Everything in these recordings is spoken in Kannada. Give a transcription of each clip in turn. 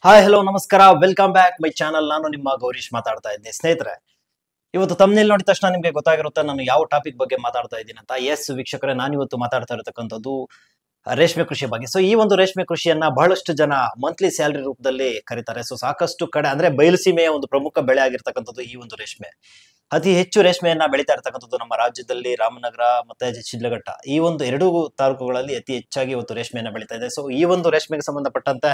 ಹಾಯ್ ಹಲೋ ನಮಸ್ಕಾರ, ವೆಲ್ಕಮ್ ಬ್ಯಾಕ್ ಮೈ ಚಾನಲ್. ನಾನು ನಿಮ್ಮ ಗೌರೀಶ್ ಮಾತಾಡ್ತಾ ಇದ್ದೆ. ಸ್ನೇಹಿತರೆ, ಇವತ್ತು ತಮ್ಮನೇಲಿ ನೋಡಿದ ತಕ್ಷಣ ನಿಮಗೆ ಗೊತ್ತಾಗಿರುತ್ತೆ ನಾನು ಯಾವ ಟಾಪಿಕ್ ಬಗ್ಗೆ ಮಾತಾಡ್ತಾ ಇದ್ದೀನಿ ಅಂತ. ಎಸ್ ವೀಕ್ಷಕರೇ, ನಾನು ಇವತ್ತು ಮಾತಾಡ್ತಾ ಇರತಕ್ಕಂಥದ್ದು ರೇಷ್ಮೆ ಕೃಷಿ ಬಗ್ಗೆ. ಸೊ ಈ ಒಂದು ರೇಷ್ಮೆ ಕೃಷಿಯನ್ನ ಬಹಳಷ್ಟು ಜನ ಮಂತ್ಲಿ ಸ್ಯಾಲರಿ ರೂಪದಲ್ಲಿ ಕರೀತಾರೆ. ಸೊ ಸಾಕಷ್ಟು ಕಡೆ ಅಂದ್ರೆ ಬಯಲುಸೀಮೆಯ ಒಂದು ಪ್ರಮುಖ ಬೆಳೆ ಆಗಿರ್ತಕ್ಕಂಥದ್ದು ಈ ಒಂದು ರೇಷ್ಮೆ. ಅತಿ ಹೆಚ್ಚು ರೇಷ್ಮೆಯನ್ನ ಬೆಳೀತಾ ಇರ್ತಕ್ಕಂಥದ್ದು ನಮ್ಮ ರಾಜ್ಯದಲ್ಲಿ ರಾಮನಗರ ಮತ್ತೆ ಶಿಡ್ಲಘಟ್ಟ, ಈ ಒಂದು ಎರಡು ತಾಲೂಕುಗಳಲ್ಲಿ ಅತಿ ಹೆಚ್ಚಾಗಿ ಇವತ್ತು ರೇಷ್ಮೆಯನ್ನ ಬೆಳೀತಾ ಇದೆ. ಸೊ ಈ ಒಂದು ರೇಷ್ಮೆಗೆ ಸಂಬಂಧಪಟ್ಟಂತೆ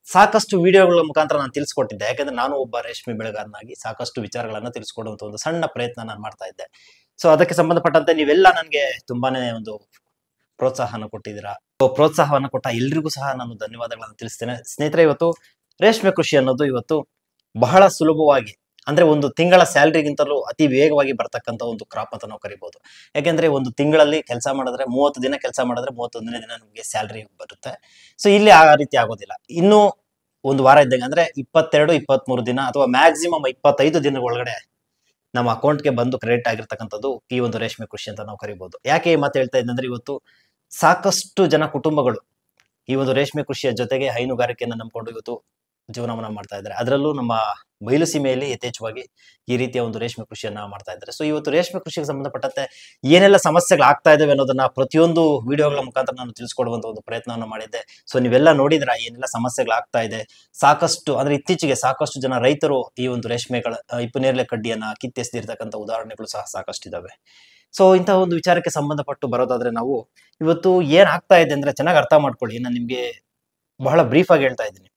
ಸಾಕಷ್ಟು ವಿಡಿಯೋಗಳ ಮುಖಾಂತರ ನಾನು ತಿಳಿಸ್ಕೊಟ್ಟಿದ್ದೆ. ಯಾಕಂದ್ರೆ ನಾನು ಒಬ್ಬ ರೇಷ್ಮೆ ಬೆಳೆಗಾರನಾಗಿ ಸಾಕಷ್ಟು ವಿಚಾರಗಳನ್ನ ತಿಳಿಸ್ಕೊಡುವಂತ ಒಂದು ಸಣ್ಣ ಪ್ರಯತ್ನ ನಾನು ಮಾಡ್ತಾ ಇದ್ದೆ. ಸೊ ಅದಕ್ಕೆ ಸಂಬಂಧಪಟ್ಟಂತೆ ನೀವೆಲ್ಲ ನನಗೆ ತುಂಬಾನೇ ಒಂದು ಪ್ರೋತ್ಸಾಹನ ಕೊಟ್ಟಿದ್ದೀರಾ. ಪ್ರೋತ್ಸಾಹವನ್ನು ಕೊಟ್ಟ ಎಲ್ರಿಗೂ ಸಹ ನಾನು ಧನ್ಯವಾದಗಳನ್ನು ತಿಳಿಸ್ತೇನೆ. ಸ್ನೇಹಿತರೆ, ಇವತ್ತು ರೇಷ್ಮೆ ಕೃಷಿ ಅನ್ನೋದು ಇವತ್ತು ಬಹಳ ಸುಲಭವಾಗಿ, ಅಂದ್ರೆ ಒಂದು ತಿಂಗಳ ಸ್ಯಾಲ್ರಿಗಿಂತಲೂ ಅತಿ ವೇಗವಾಗಿ ಬರ್ತಕ್ಕಂಥ ಒಂದು ಕ್ರಾಪ್ ಅಂತ ನಾವು ಕರಿಬಹುದು. ಯಾಕೆಂದ್ರೆ ಒಂದು ತಿಂಗಳಲ್ಲಿ ಕೆಲಸ ಮಾಡಿದ್ರೆ 30 ದಿನ ಕೆಲಸ ಮಾಡಿದ್ರೆ 31ನೇ ದಿನ ನಮಗೆ ಸ್ಯಾಲ್ರಿ ಬರುತ್ತೆ. ಸೊ ಇಲ್ಲಿ ಆ ರೀತಿ ಆಗೋದಿಲ್ಲ. ಇನ್ನು ಒಂದು ವಾರ ಇದ್ದಂಗೆ ಅಂದ್ರೆ 22, 23 ದಿನ ಅಥವಾ ಮ್ಯಾಕ್ಸಿಮಮ್ 25 ದಿನ ಒಳಗಡೆ ನಮ್ಮ ಅಕೌಂಟ್ಗೆ ಬಂದು ಕ್ರೆಡಿಟ್ ಆಗಿರ್ತಕ್ಕಂಥದ್ದು ಈ ಒಂದು ರೇಷ್ಮೆ ಕೃಷಿ ಅಂತ ನಾವು ಕರಿಬಹುದು. ಯಾಕೆ ಈ ಮಾತು ಹೇಳ್ತಾ ಇದ್ದಂದ್ರೆ, ಇವತ್ತು ಸಾಕಷ್ಟು ಜನ ಕುಟುಂಬಗಳು ಈ ಒಂದು ರೇಷ್ಮೆ ಕೃಷಿಯ ಜೊತೆಗೆ ಹೈನುಗಾರಿಕೆಯನ್ನು ನಂಬಿಕೊಂಡು ಇವತ್ತು ಜೀವನವನ್ನ ಮಾಡ್ತಾ ಇದ್ದಾರೆ. ಅದರಲ್ಲೂ ನಮ್ಮ ಬಯಲು ಸೀಮೆಯಲ್ಲಿ ಯಥೇಚ್ಛವಾಗಿ ಈ ರೀತಿಯ ಒಂದು ರೇಷ್ಮೆ ಕೃಷಿಯನ್ನ ಮಾಡ್ತಾ ಇದ್ದಾರೆ. ಸೊ ಇವತ್ತು ರೇಷ್ಮೆ ಕೃಷಿಗೆ ಸಂಬಂಧಪಟ್ಟಂತೆ ಏನೆಲ್ಲ ಸಮಸ್ಯೆಗಳು ಆಗ್ತಾ ಇದಾವೆ ಅನ್ನೋದನ್ನ ಪ್ರತಿಯೊಂದು ವಿಡಿಯೋಗಳ ಮುಖಾಂತರ ನಾನು ತಿಳಿಸ್ಕೊಡುವಂತ ಒಂದು ಪ್ರಯತ್ನವನ್ನು ಮಾಡಿದ್ದೆ. ಸೊ ನೀವೆಲ್ಲ ನೋಡಿದ್ರ ಏನೆಲ್ಲ ಸಮಸ್ಯೆಗಳು ಆಗ್ತಾ ಇದೆ. ಸಾಕಷ್ಟು ಅಂದ್ರೆ ಇತ್ತೀಚೆಗೆ ಸಾಕಷ್ಟು ಜನ ರೈತರು ಈ ಒಂದು ರೇಷ್ಮೆಗಳ ಇಪ್ಪನೇರಳೆ ಕಡ್ಡಿಯನ್ನ ಕಿತ್ತೆಸೆದಿರ್ತಕ್ಕಂಥ ಉದಾಹರಣೆಗಳು ಸಹ ಸಾಕಷ್ಟು ಇದಾವೆ. ಸೊ ಇಂತಹ ಒಂದು ವಿಚಾರಕ್ಕೆ ಸಂಬಂಧಪಟ್ಟು ಬರೋದಾದ್ರೆ, ನಾವು ಇವತ್ತು ಏನ್ ಆಗ್ತಾ ಇದೆ ಅಂದ್ರೆ ಚೆನ್ನಾಗಿ ಅರ್ಥ ಮಾಡ್ಕೊಳ್ಳಿ. ನಾನು ನಿಮ್ಗೆ ಬಹಳ ಬ್ರೀಫ್ ಆಗಿ ಹೇಳ್ತಾ ಇದ್ದೀನಿ.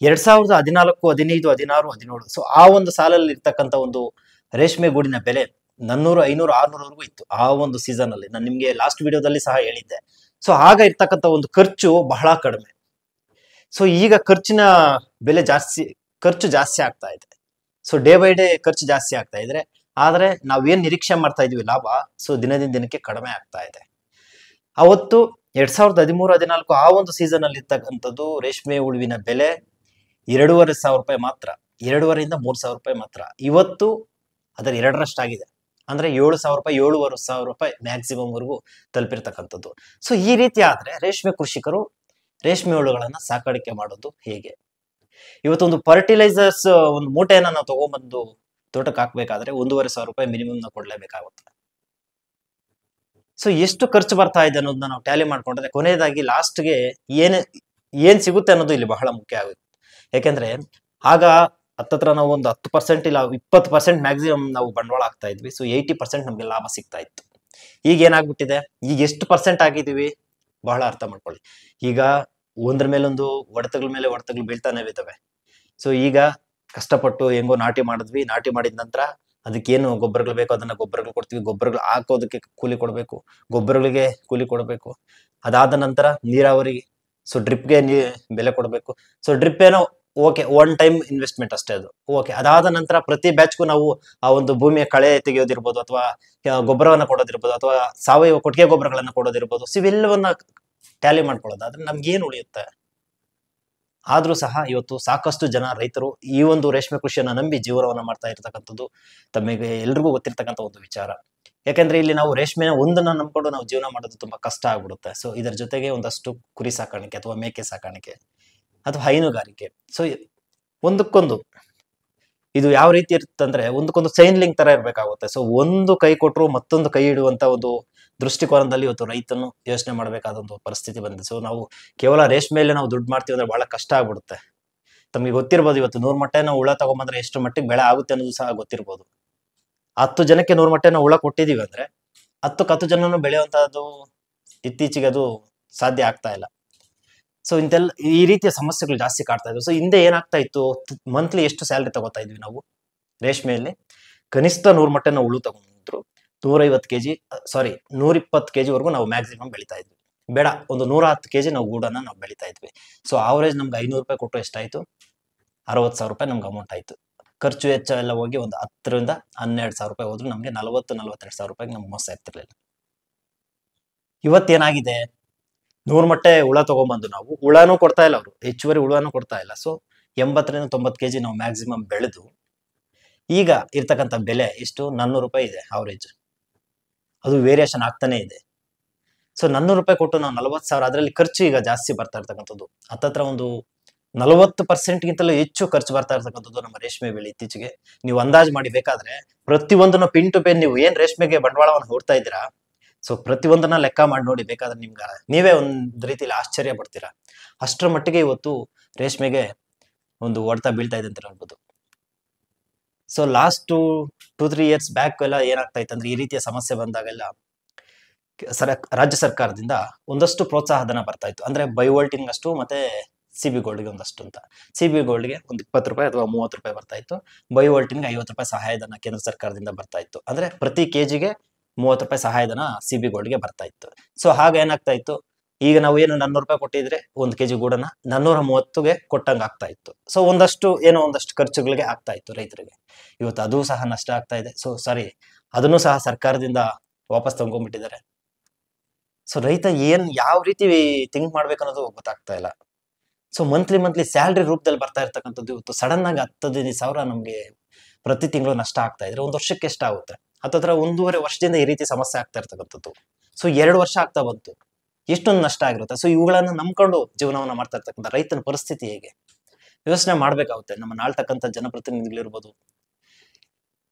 2014, 15, 16, 17, ಸೊ ಆ ಒಂದು ಸಾಲಲ್ಲಿ ಇರ್ತಕ್ಕಂಥ ಒಂದು ರೇಷ್ಮೆ ಗೂಡಿನ ಬೆಲೆ 400, 500, 600 ಇತ್ತು ಆ ಒಂದು ಸೀಸನ್ ಅಲ್ಲಿ. ನಾನು ನಿಮ್ಗೆ ಲಾಸ್ಟ್ ವಿಡಿಯೋದಲ್ಲಿ ಸಹ ಹೇಳಿದ್ದೆ. ಸೊ ಆಗ ಇರ್ತಕ್ಕಂಥ ಒಂದು ಖರ್ಚು ಬಹಳ ಕಡಿಮೆ. ಸೊ ಈಗ ಖರ್ಚು ಜಾಸ್ತಿ ಆಗ್ತಾ ಇದೆ. ಸೊ ಡೇ ಬೈ ಡೇ ಖರ್ಚು ಜಾಸ್ತಿ ಆಗ್ತಾ ಇದ್ರೆ, ಆದ್ರೆ ನಾವೇನ್ ನಿರೀಕ್ಷೆ ಮಾಡ್ತಾ ಇದೀವಿ ಲಾಭ, ಸೊ ದಿನದಿಂದ ದಿನಕ್ಕೆ ಕಡಿಮೆ ಆಗ್ತಾ ಇದೆ. ಅವತ್ತು 2013, 14 ಆ ಒಂದು ಸೀಸನ್ ಅಲ್ಲಿ ಇರ್ತಕ್ಕಂಥದ್ದು ರೇಷ್ಮೆ ಹುಳುವಿನ ಬೆಲೆ 2,500 ರೂಪಾಯಿ ಮಾತ್ರ, 2,500 3,000 ರೂಪಾಯಿ ಮಾತ್ರ. ಇವತ್ತು ಅದರ 2ರಷ್ಟಾಗಿದೆ. ಅಂದ್ರೆ 7,000 ರೂಪಾಯಿ, 7,500 ರೂಪಾಯಿ ಮ್ಯಾಕ್ಸಿಮಮ್ ವರೆಗೂ ತಲುಪಿರ್ತಕ್ಕಂಥದ್ದು. ಸೊ ಈ ರೀತಿ ಆದ್ರೆ ರೇಷ್ಮೆ ಕೃಷಿಕರು ರೇಷ್ಮೆ ಹುಳುಗಳನ್ನ ಸಾಕಾಣಿಕೆ ಮಾಡೋದು ಹೇಗೆ? ಇವತ್ತೊಂದು ಫರ್ಟಿಲೈಸರ್ಸ್ ಒಂದು ಮೂಟೆಯನ್ನ ನಾವು ತಗೊಂಡ್ಬಂದು ತೋಟಕ್ಕೆ ಹಾಕ್ಬೇಕಾದ್ರೆ 1,500 ರೂಪಾಯಿ ಮಿನಿಮಮ್ ನಾವು ಕೊಡ್ಲೇಬೇಕಾಗುತ್ತೆ. ಸೊ ಎಷ್ಟು ಖರ್ಚು ಬರ್ತಾ ಇದೆ ಅನ್ನೋದನ್ನ ನಾವು ಟ್ಯಾಲಿ ಮಾಡ್ಕೊಂಡ್ರೆ ಕೊನೆಯದಾಗಿ ಲಾಸ್ಟ್ಗೆ ಏನ್ ಸಿಗುತ್ತೆ ಅನ್ನೋದು ಇಲ್ಲಿ ಬಹಳ ಮುಖ್ಯ ಆಗುತ್ತೆ. ಯಾಕೆಂದ್ರೆ ಆಗ ಹತ್ತತ್ರ ನಾವು ಒಂದು 10% ಇಲ್ಲ 20% ಮ್ಯಾಕ್ಸಿಮಮ್ ನಾವು ಬಂಡವಾಳ ಆಗ್ತಾ ಇದ್ವಿ. ಸೊ 80% ನಮ್ಗೆ ಲಾಭ ಸಿಗ್ತಾ ಇತ್ತು. ಈಗ ಏನಾಗ್ಬಿಟ್ಟಿದೆ, ಈಗ ಎಷ್ಟು ಪರ್ಸೆಂಟ್ ಆಗಿದೀವಿ ಬಹಳ ಅರ್ಥ ಮಾಡ್ಕೊಳ್ಳಿ. ಈಗ ಒಂದ್ರ ಮೇಲೊಂದು ಹೊಡೆತಗಳ ಮೇಲೆ ಹೊಡೆತಗಳು ಬೀಳ್ತಾನೆ ಇರ್ತವೆ. ಸೊ ಈಗ ಕಷ್ಟಪಟ್ಟು ಹೆಂಗೋ ನಾಟಿ ಮಾಡಿದ್ವಿ, ನಾಟಿ ಮಾಡಿದ ನಂತರ ಅದಕ್ಕೇನು ಗೊಬ್ಬರಗಳು ಬೇಕು ಅದನ್ನ ಗೊಬ್ಬರಗಳು ಕೊಡ್ತೀವಿ, ಗೊಬ್ಬರಗಳು ಹಾಕೋದಕ್ಕೆ ಕೂಲಿ ಕೊಡಬೇಕು, ಗೊಬ್ಬರಗಳಿಗೆ ಕೂಲಿ ಕೊಡಬೇಕು. ಅದಾದ ನಂತರ ನೀರಾವರಿ, ಸೊ ಡ್ರಿಪ್ಗೆ ಬೆಲೆ ಕೊಡಬೇಕು. ಸೊ ಡ್ರಿಪ್ ಏನೋ ಓಕೆ, ಒನ್ ಟೈಮ್ ಇನ್ವೆಸ್ಟ್ಮೆಂಟ್ ಅಷ್ಟೇ ಅದು ಓಕೆ. ಅದಾದ ನಂತರ ಪ್ರತಿ ಬ್ಯಾಚ್ಗೂ ನಾವು ಆ ಒಂದು ಭೂಮಿಯ ಕಳೆ ತೆಗೆಯೋದಿರ್ಬೋದು, ಅಥವಾ ಗೊಬ್ಬರವನ್ನ ಕೊಡೋದಿರ್ಬೋದು, ಅಥವಾ ಸಾವಯವ ಕೊಟ್ಟಿಗೆ ಗೊಬ್ಬರಗಳನ್ನ ಕೊಡೋದಿರ್ಬೋದು. ಸೊ ಇವೆಲ್ಲವನ್ನ ಟ್ಯಾಲಿ ಮಾಡ್ಕೊಳ್ಳೋದಾದ್ರೆ ನಮ್ಗೆ ಏನ್ ಉಳಿಯುತ್ತೆ? ಆದ್ರೂ ಸಹ ಇವತ್ತು ಸಾಕಷ್ಟು ಜನ ರೈತರು ಈ ಒಂದು ರೇಷ್ಮೆ ಕೃಷಿಯನ್ನ ನಂಬಿ ಜೀವನವನ್ನ ಮಾಡ್ತಾ ಇರ್ತಕ್ಕಂಥದ್ದು ತಮಗೆ ಎಲ್ರಿಗೂ ಗೊತ್ತಿರ್ತಕ್ಕಂಥ ಒಂದು ವಿಚಾರ. ಯಾಕಂದ್ರೆ ಇಲ್ಲಿ ನಾವು ರೇಷ್ಮೆನ ಒಂದನ್ನ ನಂಬ್ಕೊಂಡು ನಾವು ಜೀವನ ಮಾಡೋದು ತುಂಬಾ ಕಷ್ಟ ಆಗ್ಬಿಡುತ್ತೆ. ಸೊ ಇದರ ಜೊತೆಗೆ ಒಂದಷ್ಟು ಕುರಿ ಸಾಕಾಣಿಕೆ ಅಥವಾ ಮೇಕೆ ಸಾಕಾಣಿಕೆ ಅಥವಾ ಹೈನುಗಾರಿಕೆ. ಸೊ ಒಂದಕ್ಕೊಂದು ಇದು ಯಾವ ರೀತಿ ಇರುತ್ತಂದ್ರೆ ಒಂದಕ್ಕೊಂದು ಚೈನ್ ಲಿಂಕ್ ತರ ಇರ್ಬೇಕಾಗುತ್ತೆ. ಸೊ ಒಂದು ಕೈ ಕೊಟ್ಟರು ಮತ್ತೊಂದು ಕೈ ಇಡುವಂತ ಒಂದು ದೃಷ್ಟಿಕೋನದಲ್ಲಿ ಇವತ್ತು ರೈತನು ಯೋಚನೆ ಮಾಡಬೇಕಾದ ಒಂದು ಪರಿಸ್ಥಿತಿ ಬಂದಿದೆ. ಸೊ ನಾವು ಕೇವಲ ರೇಷ್ಮೆಯಲ್ಲಿ ನಾವು ದುಡ್ಡು ಮಾಡ್ತೀವಿ ಅಂದ್ರೆ ಬಹಳ ಕಷ್ಟ ಆಗ್ಬಿಡುತ್ತೆ. ತಮಗೆ ಗೊತ್ತಿರ್ಬೋದು, ಇವತ್ತು 100 ಮೊಟ್ಟೆ ನಾವು ಹುಳ ತಗೊಂಬಂದ್ರೆ ಎಷ್ಟು ಮಟ್ಟಿಗೆ ಬೆಳೆ ಆಗುತ್ತೆ ಅನ್ನೋದು ಸಹ ಗೊತ್ತಿರ್ಬೋದು. 10 ಜನಕ್ಕೆ 100 ಮೊಟ್ಟೆ ನಾವು ಹುಳ ಕೊಟ್ಟಿದೀವಿ ಅಂದ್ರೆ 10 ಜನನು ಬೆಳೆಯುವಂತಹದ್ದು ಇತ್ತೀಚೆಗೆ ಅದು ಸಾಧ್ಯ ಆಗ್ತಾ ಇಲ್ಲ. ಸೊ ಈ ರೀತಿಯ ಸಮಸ್ಯೆಗಳು ಜಾಸ್ತಿ ಕಾಡ್ತಾ ಇದ್ವು. ಸೊ ಹಿಂದೆ ಏನಾಗ್ತಾ ಇತ್ತು, ಮಂತ್ಲಿ ಎಷ್ಟು ಸ್ಯಾಲ್ರಿ ತಗೋತಾ ಇದ್ವಿ ನಾವು ರೇಷ್ಮೆಯಲ್ಲಿ? ಕನಿಷ್ಠ 100 ಮೊಟ್ಟೆ ನಾವು ಹುಳು ತಗೊಂಡ್ರು 150 kg, 120 kg ವರೆಗೂ ನಾವು ಮ್ಯಾಕ್ಸಿಮಮ್ ಬೆಳಿತಾ ಇದ್ವಿ. ಬೇಡ, ಒಂದು 110 kg ನಾವು ಗೂಡನ್ನ ನಾವು ಬೆಳಿತಾ ಇದ್ವಿ. ಸೊ ಆವರೇಜ್ ನಮ್ಗೆ 500 ರೂಪಾಯಿ ಕೊಟ್ಟರು ಎಷ್ಟಾಯ್ತು? 60,000 ರೂಪಾಯಿ ನಮ್ಗೆ ಅಮೌಂಟ್ ಆಯ್ತು. ಖರ್ಚು ವೆಚ್ಚ ಎಲ್ಲ ಹೋಗಿ ಒಂದು 10ರಿಂದ 12,000 ರೂಪಾಯಿ ಹೋದ್ರು ನಮ್ಗೆ 42,000 ರೂಪಾಯಿಗೆ ನಮ್ಗೆ ಮೋಸ ಇರ್ತಿರ್ಲಿಲ್ಲ. ಇವತ್ತೇನಾಗಿದೆ, 100 ಮೊಟ್ಟೆ ಹುಳ ತಗೊಂಡ್ಬಂದು ನಾವು ಹುಳನೂ ಕೊಡ್ತಾ ಇಲ್ಲ, ಅವರು ಹೆಚ್ಚುವರಿ ಹುಳನೂ ಕೊಡ್ತಾ ಇಲ್ಲ. ಸೊ 80ರಿಂದ 90 kg ನಾವು ಮ್ಯಾಕ್ಸಿಮಮ್ ಬೆಳೆದು ಈಗ ಇರ್ತಕ್ಕಂಥ ಬೆಲೆ ಎಷ್ಟು? 400 ರೂಪಾಯಿ ಇದೆ ಅವರೇಜ್. ಅದು ವೇರಿಯೇಷನ್ ಆಗ್ತಾನೆ ಇದೆ. ಸೊ 400 ರೂಪಾಯಿ ಕೊಟ್ಟು ನಾವು 40,000, ಅದರಲ್ಲಿ ಖರ್ಚು ಈಗ ಜಾಸ್ತಿ ಬರ್ತಾ ಇರ್ತಕ್ಕಂಥದ್ದು ಹತ್ತತ್ರ ಒಂದು 40%ಗಿಂತಲೂ ಹೆಚ್ಚು ಖರ್ಚು ಬರ್ತಾ ಇರ್ತಕ್ಕಂಥದ್ದು ನಮ್ಮ ರೇಷ್ಮೆ ಬೆಳೆ ಇತ್ತೀಚೆಗೆ. ನೀವು ಅಂದಾಜು ಮಾಡಿ ಬೇಕಾದ್ರೆ ಪ್ರತಿಯೊಂದನ್ನ ಪಿನ್ ಟು ಪಿನ್ ನೀವು ಏನ್ ರೇಷ್ಮೆಗೆ ಬಂಡವಾಳವನ್ನು ಹೂಡ್ತಾ ಇದ್ದೀರಾ, ಸೊ ಪ್ರತಿಯೊಂದನ್ನ ಲೆಕ್ಕ ಮಾಡಿ ನೋಡಿ ಬೇಕಾದ್ರೆ ನಿಮ್ಗೆ ನೀವೇ ಒಂದ್ ರೀತಿಯಲ್ಲಿ ಆಶ್ಚರ್ಯ ಪಡ್ತೀರಾ. ಅಷ್ಟರ ಮಟ್ಟಿಗೆ ಇವತ್ತು ರೇಷ್ಮೆಗೆ ಒಂದು ಹೊಡೆತ ಬೀಳ್ತಾ ಇದೆ ಅಂತ ಹೇಳ್ಬೋದು. ಸೊ ಲಾಸ್ಟ್ 2-3 ಇಯರ್ಸ್ ಬ್ಯಾಕ್ ಎಲ್ಲ ಏನಾಗ್ತಾ ಇತ್ತು ಅಂದ್ರೆ ಈ ರೀತಿಯ ಸಮಸ್ಯೆ ಬಂದಾಗೆಲ್ಲ ರಾಜ್ಯ ಸರ್ಕಾರದಿಂದ ಒಂದಷ್ಟು ಪ್ರೋತ್ಸಾಹ ಧನ ಬರ್ತಾ ಇತ್ತು. ಅಂದ್ರೆ ಬಯೋವೋಲ್ಟಿಂಗ್ ಅಷ್ಟು ಮತ್ತೆ ಸಿಬಿ ಗೋಲ್ಡ್ಗೆ ಒಂದಷ್ಟು ಅಂತ. ಸಿಬಿ ಗೋಲ್ಡ್ಗೆ ಒಂದು 20 ರೂಪಾಯಿ ಅಥವಾ 30 ರೂಪಾಯಿ ಬರ್ತಾ ಇತ್ತು. ಬಯೋವೋಲ್ಟಿಂಗ್ 50 ರೂಪಾಯಿ ಸಹಾಯಧನ ಕೇಂದ್ರ ಸರ್ಕಾರದಿಂದ ಬರ್ತಾ ಇತ್ತು. ಅಂದ್ರೆ ಪ್ರತಿ ಕೆಜಿಗೆ 30 ರೂಪಾಯಿ ಸಹಾಯಧನ ಸಿಬಿ ಗೋಲ್ಡ್ಗೆ ಬರ್ತಾ ಇತ್ತು. ಸೊ ಹಾಗ ಏನಾಗ್ತಾ ಇತ್ತು, ಈಗ ನಾವು ಏನು 400 ರೂಪಾಯಿ ಕೊಟ್ಟಿದ್ರೆ 1 ಕೆಜಿ ಗೂಡನ್ನ 430ಗೆ ಕೊಟ್ಟಂಗೆ ಆಗ್ತಾ ಇತ್ತು. ಸೊ ಒಂದಷ್ಟು ಖರ್ಚುಗಳಿಗೆ ಆಗ್ತಾ ಇತ್ತು ರೈತರಿಗೆ. ಇವತ್ತು ಅದು ಸಹ ನಷ್ಟ ಆಗ್ತಾ ಇದೆ. ಸೊ ಸಾರಿ, ಅದನ್ನು ಸಹ ಸರ್ಕಾರದಿಂದ ವಾಪಸ್ ತಗೊಂಡ್ಬಿಟ್ಟಿದ್ದಾರೆ. ಸೊ ರೈತ ಯಾವ ರೀತಿ ಥಿಂಕ್ ಮಾಡ್ಬೇಕನ್ನೋದು ಗೊತ್ತಾಗ್ತಾ ಇಲ್ಲ. ಸೊ ಮಂತ್ಲಿ ಸ್ಯಾಲ್ರಿ ರೂಪದಲ್ಲಿ ಬರ್ತಾ ಇರ್ತಕ್ಕಂಥದ್ದು ಇವತ್ತು ಸಡನ್ ಆಗಿ 10-15 ಸಾವಿರ ನಮ್ಗೆ ಪ್ರತಿ ತಿಂಗಳು ನಷ್ಟ ಆಗ್ತಾ ಇದ್ರೆ ಒಂದು ವರ್ಷಕ್ಕೆ ಎಷ್ಟಾಗುತ್ತೆ? ಹತ್ತತ್ರ 1.5 ವರ್ಷದಿಂದ ಈ ರೀತಿ ಸಮಸ್ಯೆ ಆಗ್ತಾ ಇರ್ತಕ್ಕಂಥದ್ದು. ಸೊ 2 ವರ್ಷ ಆಗ್ತಾ ಬಂತು, ಎಷ್ಟೊಂದು ನಷ್ಟ ಆಗಿರುತ್ತೆ. ಸೊ ಇವುಗಳನ್ನ ನಂಬ್ಕೊಂಡು ಜೀವನವನ್ನ ಮಾಡ್ತಾ ಇರ್ತಕ್ಕಂಥ ರೈತನ ಪರಿಸ್ಥಿತಿ ಹೇಗೆ ಯೋಚನೆ ಮಾಡ್ಬೇಕಾಗುತ್ತೆ. ನಮ್ಮ ಆಳ್ತಕ್ಕಂಥ ಜನಪ್ರತಿನಿಧಿಗಳಿರ್ಬೋದು,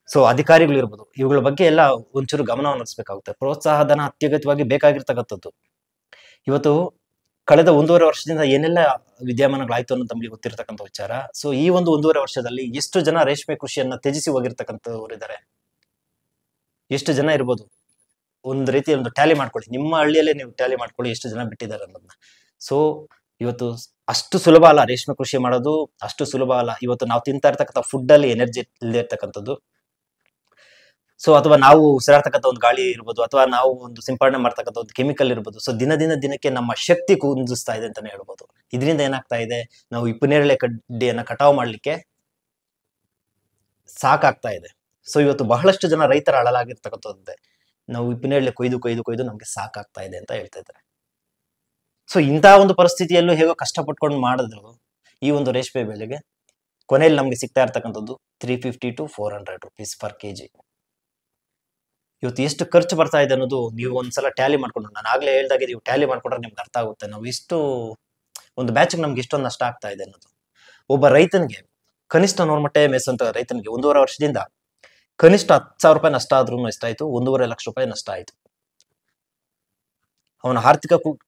ಸೊ ಅಧಿಕಾರಿಗಳಿರ್ಬೋದು, ಇವುಗಳ ಬಗ್ಗೆ ಎಲ್ಲ ಒಂಚೂರು ಗಮನವನ್ನು ಹರಿಸಬೇಕಾಗುತ್ತೆ. ಪ್ರೋತ್ಸಾಹ ಧನ ಅತ್ಯಗತ್ಯವಾಗಿ ಬೇಕಾಗಿರ್ತಕ್ಕಂಥದ್ದು. ಇವತ್ತು ಕಳೆದ 1.5 ವರ್ಷದಿಂದ ಏನೆಲ್ಲ ವಿದ್ಯಮಾನಗಳಾಯ್ತು ಅನ್ನೋದು ನಮಗೆ ಗೊತ್ತಿರತಕ್ಕಂಥ ವಿಚಾರ. ಸೊ ಈ ಒಂದು 1.5 ವರ್ಷದಲ್ಲಿ ಎಷ್ಟು ಜನ ರೇಷ್ಮೆ ಕೃಷಿಯನ್ನ ತ್ಯಜಿಸಿ ಹೋಗಿರ್ತಕ್ಕಂಥವ್ರು ಇದ್ದಾರೆ, ಎಷ್ಟು ಜನ ಇರ್ಬೋದು? ಒಂದು ರೀತಿ ಒಂದು ಟ್ಯಾಲಿ ಮಾಡ್ಕೊಳ್ಳಿ, ನಿಮ್ಮ ಹಳ್ಳಿಯಲ್ಲೇ ನೀವು ಟ್ಯಾಲಿ ಮಾಡ್ಕೊಳ್ಳಿ ಎಷ್ಟು ಜನ ಬಿಟ್ಟಿದ್ದಾರೆ ಅನ್ನೋದನ್ನ. ಸೊ ಇವತ್ತು ಅಷ್ಟು ಸುಲಭ ಅಲ್ಲ ರೇಷ್ಮೆ ಕೃಷಿ ಮಾಡೋದು, ಅಷ್ಟು ಸುಲಭ ಅಲ್ಲ. ಇವತ್ತು ನಾವು ತಿಂತಾ ಇರ್ತಕ್ಕಂಥ ಫುಡ್ ಅಲ್ಲಿ ಎನರ್ಜಿ ಇಲ್ಲದೆ ಇರ್ತಕ್ಕಂಥದ್ದು, ಸೊ ಅಥವಾ ನಾವು ಉಸಿರಾಡ್ತಕ್ಕಂಥ ಒಂದು ಗಾಳಿ ಇರ್ಬೋದು, ಅಥವಾ ನಾವು ಒಂದು ಸಿಂಪಡಣೆ ಮಾಡ್ತಕ್ಕಂಥ ಒಂದು ಕೆಮಿಕಲ್ ಇರ್ಬೋದು. ಸೊ ದಿನಕ್ಕೆ ನಮ್ಮ ಶಕ್ತಿ ಕುಂದಿಸ್ತಾ ಇದೆ ಅಂತಾನೆ ಹೇಳ್ಬೋದು. ಇದರಿಂದ ಏನಾಗ್ತಾ ಇದೆ, ನಾವು ಇಪ್ಪನೇರಳೆ ಕಡ್ಡಿಯನ್ನ ಕಟಾವು ಮಾಡ್ಲಿಕ್ಕೆ ಸಾಕಾಗ್ತಾ ಇದೆ. ಸೊ ಇವತ್ತು ಬಹಳಷ್ಟು ಜನ ರೈತರ ಅಳಲಾಗಿರ್ತಕ್ಕಂಥದ್ದೇ, ನಾವು ಇಪ್ಪನೇರಳೆ ಕೊಯ್ದು ನಮ್ಗೆ ಸಾಕಾಗ್ತಾ ಇದೆ ಅಂತ ಹೇಳ್ತಾ ಇದ್ದಾರೆ. ಸೊ ಇಂತಹ ಒಂದು ಪರಿಸ್ಥಿತಿಯಲ್ಲೂ ಹೇಗೋ ಕಷ್ಟಪಟ್ಕೊಂಡು ಮಾಡಿದ್ರು ಈ ಒಂದು ರೇಷ್ಮೆ ಬೆಳೆಗೆ ಕೊನೆಯಲ್ಲಿ ನಮ್ಗೆ ಸಿಗ್ತಾ ಇರ್ತಕ್ಕಂಥದ್ದು 350 to 400 rupees per kg. ಇವತ್ತು ಎಷ್ಟು ಖರ್ಚು ಬರ್ತಾ ಇದೆ ಅನ್ನೋದು ನೀವು ಒಂದ್ಸಲ ಟ್ಯಾಲಿ ಮಾಡ್ಕೊಂಡು, ನಾನು ಆಗ್ಲೇ ಹೇಳ್ದಾಗೆ ನೀವು ಟ್ಯಾಲಿ ಮಾಡ್ಕೊಂಡ್ರೆ ನಿಮ್ಗೆ ಅರ್ಥ ಆಗುತ್ತೆ. ನಾವು ಇಷ್ಟು ಒಂದು ಬ್ಯಾಚ್ಗೆ ನಮ್ಗೆ ಇಷ್ಟೊಂದು ನಷ್ಟ ಆಗ್ತಾ ಇದೆ ಅನ್ನೋದು. ಒಬ್ಬ ರೈತನಿಗೆ ಕನಿಷ್ಠ ನೋಡ್ಮಟ್ಟೆ ಮೇಸಂತ ರೈತನಿಗೆ 1.5 ವರ್ಷದಿಂದ ಕನಿಷ್ಠ 10,000 ರೂಪಾಯಿ ನಷ್ಟ ಆದ್ರೂ ಎಷ್ಟಾಯ್ತು? 1.5 ಲಕ್ಷ ರೂಪಾಯಿ ನಷ್ಟ ಆಯ್ತು.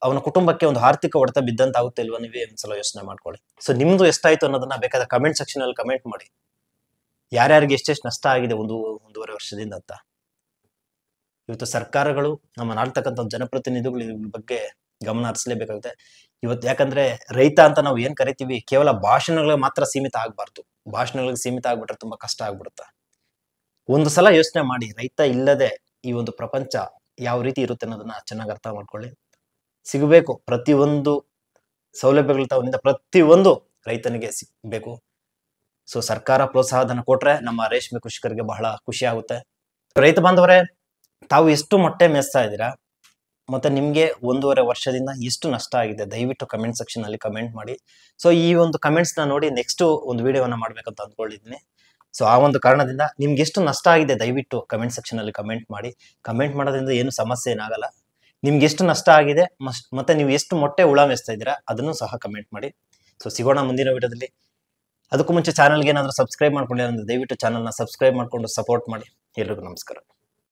ಅವನ ಕುಟುಂಬಕ್ಕೆ ಒಂದು ಆರ್ಥಿಕ ಹೊಡೆತ ಬಿದ್ದಂತ ಆಗುತ್ತೆ ಇಲ್ವಾ? ನೀವೇ ಒಂದ್ಸಲ ಯೋಚನೆ ಮಾಡ್ಕೊಳ್ಳಿ. ಸೊ ನಿಮ್ದು ಎಷ್ಟಾಯ್ತು ಅನ್ನೋದನ್ನ ಬೇಕಾದ ಕಮೆಂಟ್ ಸೆಕ್ಷನ್ ಅಲ್ಲಿ ಕಮೆಂಟ್ ಮಾಡಿ, ಯಾರ್ಯಾರಿಗೆ ಎಷ್ಟೆಷ್ಟು ನಷ್ಟ ಆಗಿದೆ 1.5 ವರ್ಷದಿಂದ ಅಂತ. ಇವತ್ತು ಸರ್ಕಾರಗಳು, ನಮ್ಮ ಆಳ್ತಕ್ಕಂಥ ಜನಪ್ರತಿನಿಧಿಗಳು ಇದ್ರ ಬಗ್ಗೆ ಗಮನ ಹರಿಸಲೇಬೇಕಾಗುತ್ತೆ ಇವತ್ತು. ಯಾಕಂದ್ರೆ ರೈತ ಅಂತ ನಾವು ಏನ್ ಕರಿತೀವಿ ಕೇವಲ ಭಾಷಣಗಳಿಗೆ ಮಾತ್ರ ಸೀಮಿತ ಆಗ್ಬಾರ್ದು. ಭಾಷಣಗಳಿಗೆ ಸೀಮಿತ ಆಗ್ಬಿಟ್ರೆ ತುಂಬಾ ಕಷ್ಟ ಆಗ್ಬಿಡುತ್ತೆ. ಒಂದು ಸಲ ಯೋಚನೆ ಮಾಡಿ, ರೈತ ಇಲ್ಲದೆ ಈ ಒಂದು ಪ್ರಪಂಚ ಯಾವ ರೀತಿ ಇರುತ್ತೆ ಅನ್ನೋದನ್ನ ಚೆನ್ನಾಗಿ ಅರ್ಥ ಮಾಡ್ಕೊಳ್ಳಿ. ಸಿಗಬೇಕು ಪ್ರತಿಯೊಂದು ಸೌಲಭ್ಯಗಳು ತವನಿಂದ ಪ್ರತಿಯೊಂದು ರೈತನಿಗೆ ಸಿಗ್ಬೇಕು. ಸೊ ಸರ್ಕಾರ ಪ್ರೋತ್ಸಾಹ ಧನ ಕೊಟ್ರೆ ನಮ್ಮ ರೇಷ್ಮೆ ಕೃಷಿಕರಿಗೆ ಬಹಳ ಖುಷಿ ಆಗುತ್ತೆ. ರೈತ ಬಾಂಧವರೇ, ತಾವು ಎಷ್ಟು ಮೊಟ್ಟೆ ಮೇಯಿಸ್ತಾ ಇದ್ದೀರಾ, ಮತ್ತೆ ನಿಮ್ಗೆ 1.5 ವರ್ಷದಿಂದ ಎಷ್ಟು ನಷ್ಟ ಆಗಿದೆ ದಯವಿಟ್ಟು ಕಮೆಂಟ್ ಸೆಕ್ಷನ್ ಅಲ್ಲಿ ಕಮೆಂಟ್ ಮಾಡಿ. ಸೊ ಈ ಒಂದು ಕಮೆಂಟ್ಸ್ ನ ನೋಡಿ ನೆಕ್ಸ್ಟ್ ಒಂದು ವಿಡಿಯೋವನ್ನ ಮಾಡ್ಬೇಕಂತ ಅಂದ್ಕೊಂಡಿದ್ದೀನಿ. ಸೊ ಆ ಒಂದು ಕಾರಣದಿಂದ ನಿಮ್ಗೆ ಎಷ್ಟು ನಷ್ಟ ಆಗಿದೆ ದಯವಿಟ್ಟು ಕಮೆಂಟ್ ಸೆಕ್ಷನ್ ಅಲ್ಲಿ ಕಮೆಂಟ್ ಮಾಡಿ. ಕಮೆಂಟ್ ಮಾಡೋದ್ರಿಂದ ಏನು ಸಮಸ್ಯೆ ಏನಾಗಲ್ಲ. ನಿಮ್ಗೆ ಎಷ್ಟು ನಷ್ಟ ಆಗಿದೆ ಮತ್ತೆ ನೀವು ಎಷ್ಟು ಮೊಟ್ಟೆ ಹುಳ ಮೇಯಿಸ್ತಾ ಇದ್ದೀರಾ ಅದನ್ನು ಸಹ ಕಮೆಂಟ್ ಮಾಡಿ. ಸೊ ಸಿಗೋಣ ಮುಂದಿನ ವಿಡಿಯೋದಲ್ಲಿ. ಅದಕ್ಕೂ ಮುಂಚೆ ಚಾನಲ್ಗೆ ಏನಾದರೂ ಸಬ್ಸ್ಕ್ರೈಬ್ ಮಾಡ್ಕೊಂಡಿಲ್ಲ ಅಂದ್ರೆ ದಯವಿಟ್ಟು ಚಾನಲ್ನ ಸಬ್ಸ್ಕ್ರೈಬ್ ಮಾಡ್ಕೊಂಡು ಸಪೋರ್ಟ್ ಮಾಡಿ. ಎಲ್ರಿಗೂ ನಮಸ್ಕಾರ.